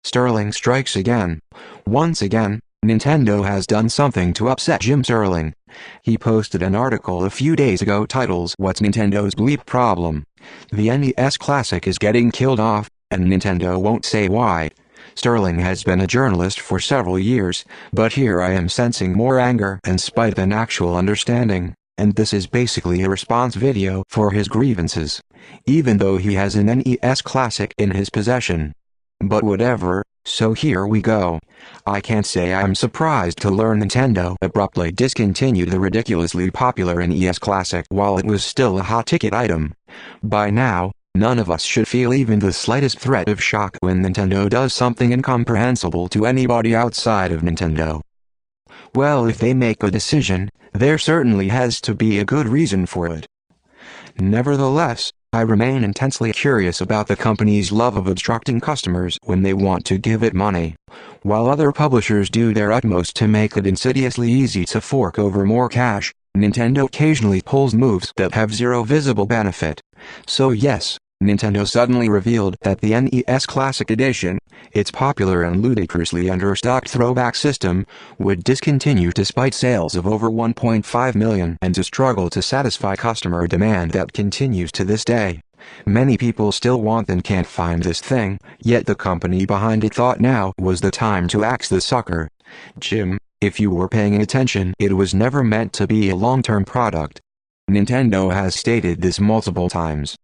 Sterling strikes again. Once again, Nintendo has done something to upset Jim Sterling. He posted an article a few days ago titled "What's Nintendo's Bleep Problem?" The NES Classic is getting killed off, and Nintendo won't say why. Sterling has been a journalist for several years, but here I am sensing more anger and spite than actual understanding, and this is basically a response video for his grievances, even though he has an NES Classic in his possession. But whatever, so here we go. I can't say I'm surprised to learn Nintendo abruptly discontinued the ridiculously popular NES Classic while it was still a hot-ticket item. By now, none of us should feel even the slightest threat of shock when Nintendo does something incomprehensible to anybody outside of Nintendo. Well, if they make a decision, there certainly has to be a good reason for it. Nevertheless, I remain intensely curious about the company's love of obstructing customers when they want to give it money. While other publishers do their utmost to make it insidiously easy to fork over more cash, Nintendo occasionally pulls moves that have zero visible benefit. So yes, Nintendo suddenly revealed that the NES Classic Edition, its popular and ludicrously understocked throwback system, would discontinue despite sales of over 1.5 million and to struggle to satisfy customer demand that continues to this day. Many people still want and can't find this thing, yet the company behind it thought now was the time to axe the sucker. Jim, if you were paying attention, it was never meant to be a long-term product. Nintendo has stated this multiple times.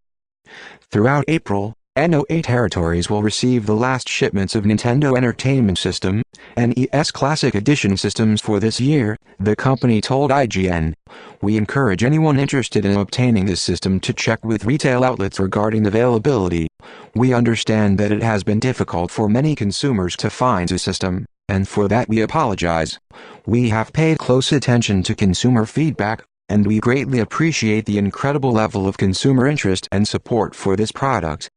Throughout April, NOA territories will receive the last shipments of Nintendo Entertainment System, NES Classic Edition systems for this year, the company told IGN. We encourage anyone interested in obtaining this system to check with retail outlets regarding availability. We understand that it has been difficult for many consumers to find a system, and for that we apologize. We have paid close attention to consumer feedback, and we greatly appreciate the incredible level of consumer interest and support for this product.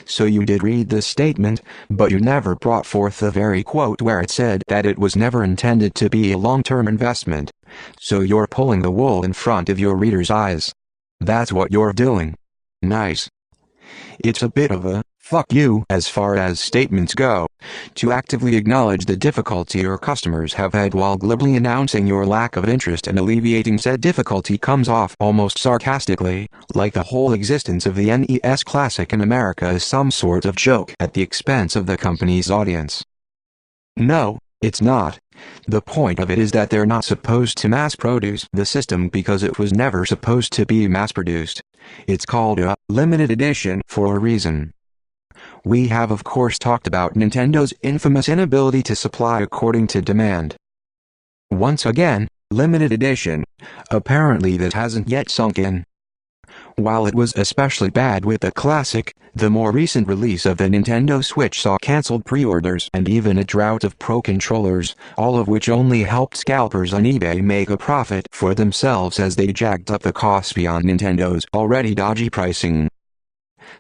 So you did read this statement, but you never brought forth the very quote where it said that it was never intended to be a long-term investment. So you're pulling the wool in front of your readers' eyes. That's what you're doing. Nice. It's a bit of a fuck you as far as statements go, to actively acknowledge the difficulty your customers have had while glibly announcing your lack of interest and alleviating said difficulty comes off almost sarcastically, like the whole existence of the NES Classic in America is some sort of joke at the expense of the company's audience. No, it's not. The point of it is that they're not supposed to mass-produce the system because it was never supposed to be mass-produced. It's called a limited edition for a reason. We have of course talked about Nintendo's infamous inability to supply according to demand. Once again, limited edition. Apparently that hasn't yet sunk in. While it was especially bad with the Classic, the more recent release of the Nintendo Switch saw cancelled pre-orders and even a drought of Pro controllers, all of which only helped scalpers on eBay make a profit for themselves as they jacked up the costs beyond Nintendo's already dodgy pricing.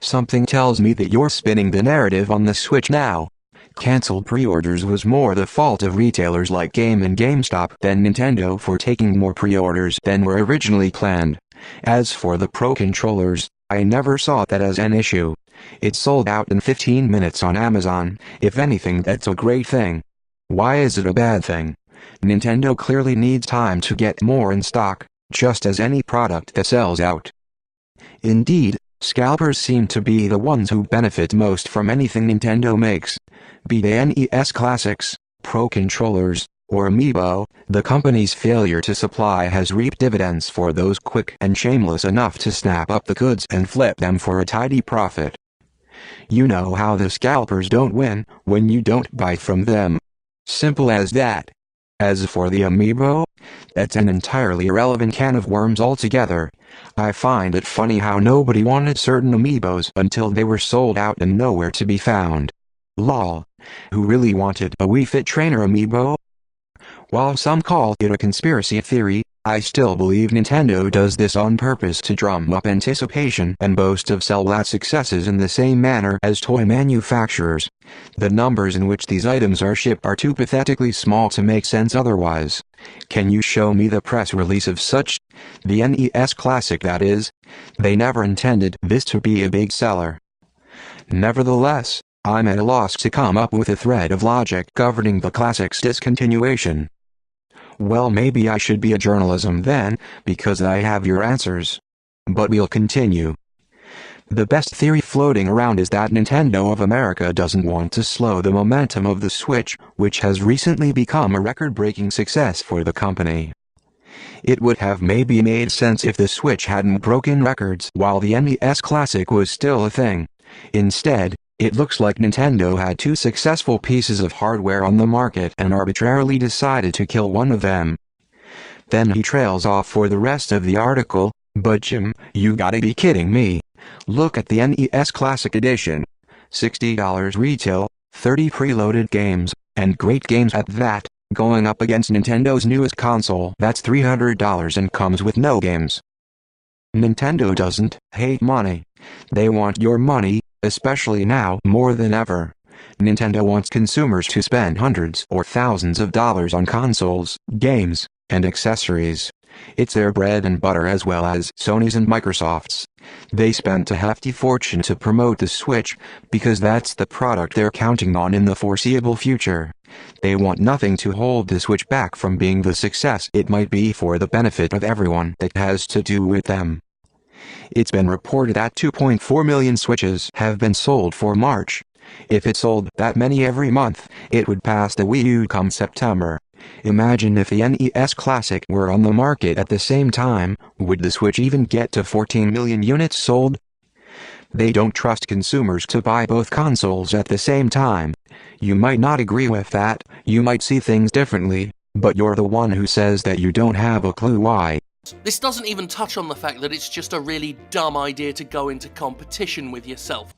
Something tells me that you're spinning the narrative on the Switch now. Cancelled pre-orders was more the fault of retailers like Game and GameStop than Nintendo for taking more pre-orders than were originally planned. As for the Pro controllers, I never saw that as an issue. It sold out in 15 minutes on Amazon. If anything, that's a great thing. Why is it a bad thing? Nintendo clearly needs time to get more in stock, just as any product that sells out. Indeed, scalpers seem to be the ones who benefit most from anything Nintendo makes. Be they NES Classics, Pro controllers, or Amiibo, the company's failure to supply has reaped dividends for those quick and shameless enough to snap up the goods and flip them for a tidy profit. You know how the scalpers don't win when you don't buy from them. Simple as that. As for the Amiibo, that's an entirely irrelevant can of worms altogether. I find it funny how nobody wanted certain Amiibos until they were sold out and nowhere to be found. Lol. Who really wanted a Wii Fit Trainer Amiibo? While some call it a conspiracy theory, I still believe Nintendo does this on purpose to drum up anticipation and boast of sell-out successes in the same manner as toy manufacturers. The numbers in which these items are shipped are too pathetically small to make sense otherwise. Can you show me the press release of such? The NES Classic, that is. They never intended this to be a big seller. Nevertheless, I'm at a loss to come up with a thread of logic governing the classic's discontinuation. Well, maybe I should be a journalism then, because I have your answers. But we'll continue. The best theory floating around is that Nintendo of America doesn't want to slow the momentum of the Switch, which has recently become a record-breaking success for the company. It would have maybe made sense if the Switch hadn't broken records while the NES Classic was still a thing. Instead, it looks like Nintendo had two successful pieces of hardware on the market and arbitrarily decided to kill one of them. Then he trails off for the rest of the article, but Jim, you gotta be kidding me. Look at the NES Classic Edition. $60 retail, 30 preloaded games, and great games at that, going up against Nintendo's newest console that's $300 and comes with no games. Nintendo doesn't hate money. They want your money, especially now more than ever. Nintendo wants consumers to spend hundreds or thousands of dollars on consoles, games, and accessories. It's their bread and butter as well as Sony's and Microsoft's. They spent a hefty fortune to promote the Switch, because that's the product they're counting on in the foreseeable future. They want nothing to hold the Switch back from being the success it might be for the benefit of everyone that has to do with them. It's been reported that 2.4 million Switches have been sold for March. If it sold that many every month, it would pass the Wii U come September. Imagine if the NES Classic were on the market at the same time, would the Switch even get to 14 million units sold? They don't trust consumers to buy both consoles at the same time. You might not agree with that, you might see things differently, but you're the one who says that you don't have a clue why. This doesn't even touch on the fact that it's just a really dumb idea to go into competition with yourself.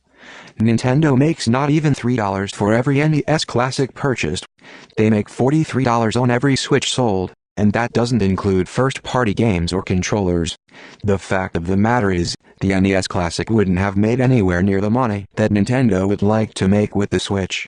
Nintendo makes not even $3 for every NES Classic purchased. They make $43 on every Switch sold, and that doesn't include first-party games or controllers. The fact of the matter is, the NES Classic wouldn't have made anywhere near the money that Nintendo would like to make with the Switch.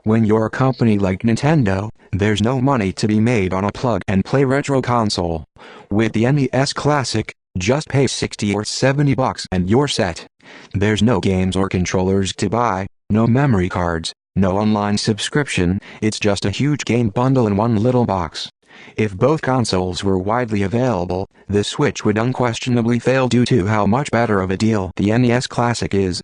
When you're a company like Nintendo, there's no money to be made on a plug-and-play retro console. With the NES Classic, just pay $60 or $70 and you're set. There's no games or controllers to buy, no memory cards, no online subscription, it's just a huge game bundle in one little box. If both consoles were widely available, the Switch would unquestionably fail due to how much better of a deal the NES Classic is.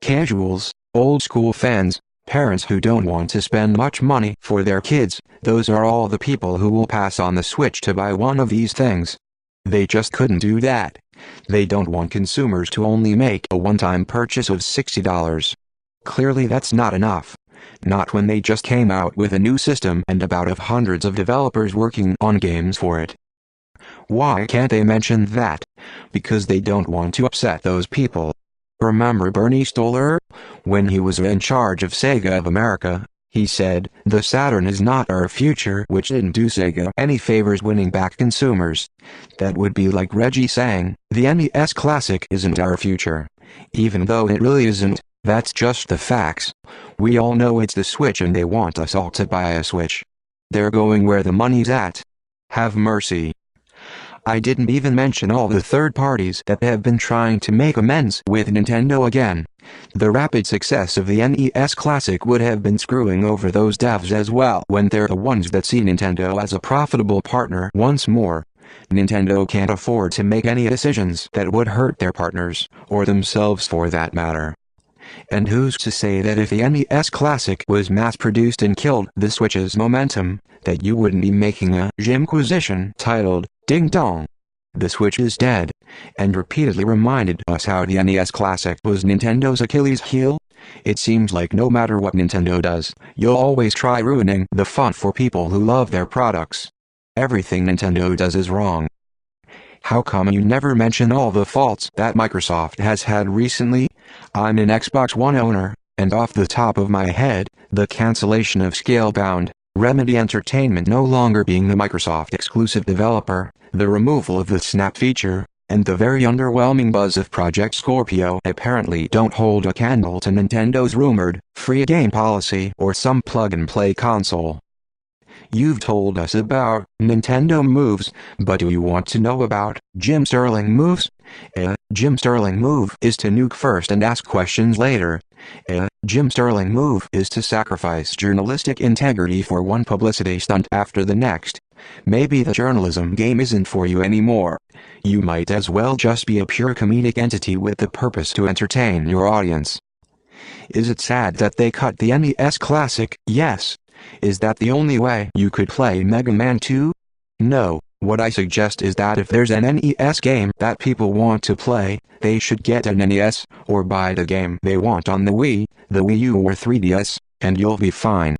Casuals, old-school fans, parents who don't want to spend much money for their kids, those are all the people who will pass on the Switch to buy one of these things. They just couldn't do that. They don't want consumers to only make a one-time purchase of $60. Clearly that's not enough. Not when they just came out with a new system and about hundreds of developers working on games for it. Why can't they mention that? Because they don't want to upset those people. Remember Bernie Stoller? When he was in charge of Sega of America, he said, "The Saturn is not our future," which didn't do Sega any favors winning back consumers. That would be like Reggie saying, "The NES Classic isn't our future." Even though it really isn't, that's just the facts. We all know it's the Switch and they want us all to buy a Switch. They're going where the money's at. Have mercy. I didn't even mention all the third parties that have been trying to make amends with Nintendo again. The rapid success of the NES Classic would have been screwing over those devs as well when they're the ones that see Nintendo as a profitable partner once more. Nintendo can't afford to make any decisions that would hurt their partners, or themselves for that matter. And who's to say that if the NES Classic was mass-produced and killed the Switch's momentum, that you wouldn't be making a Jimquisition titled Ding Dong, The Switch is Dead, and repeatedly reminded us how the NES Classic was Nintendo's Achilles heel? It seems like no matter what Nintendo does, you'll always try ruining the fun for people who love their products. Everything Nintendo does is wrong. How come you never mention all the faults that Microsoft has had recently? I'm an Xbox One owner, and off the top of my head, the cancellation of Scalebound, Remedy Entertainment no longer being the Microsoft exclusive developer, the removal of the Snap feature, and the very underwhelming buzz of Project Scorpio apparently don't hold a candle to Nintendo's rumored free game policy or some plug-and-play console. You've told us about Nintendo moves, but do you want to know about Jim Sterling moves? Jim Sterling move is to nuke first and ask questions later. Jim Sterling move is to sacrifice journalistic integrity for one publicity stunt after the next. Maybe the journalism game isn't for you anymore. You might as well just be a pure comedic entity with the purpose to entertain your audience. Is it sad that they cut the NES Classic? Yes. Is that the only way you could play Mega Man 2? No. What I suggest is that if there's an NES game that people want to play, they should get an NES, or buy the game they want on the Wii, the Wii U or 3DS, and you'll be fine.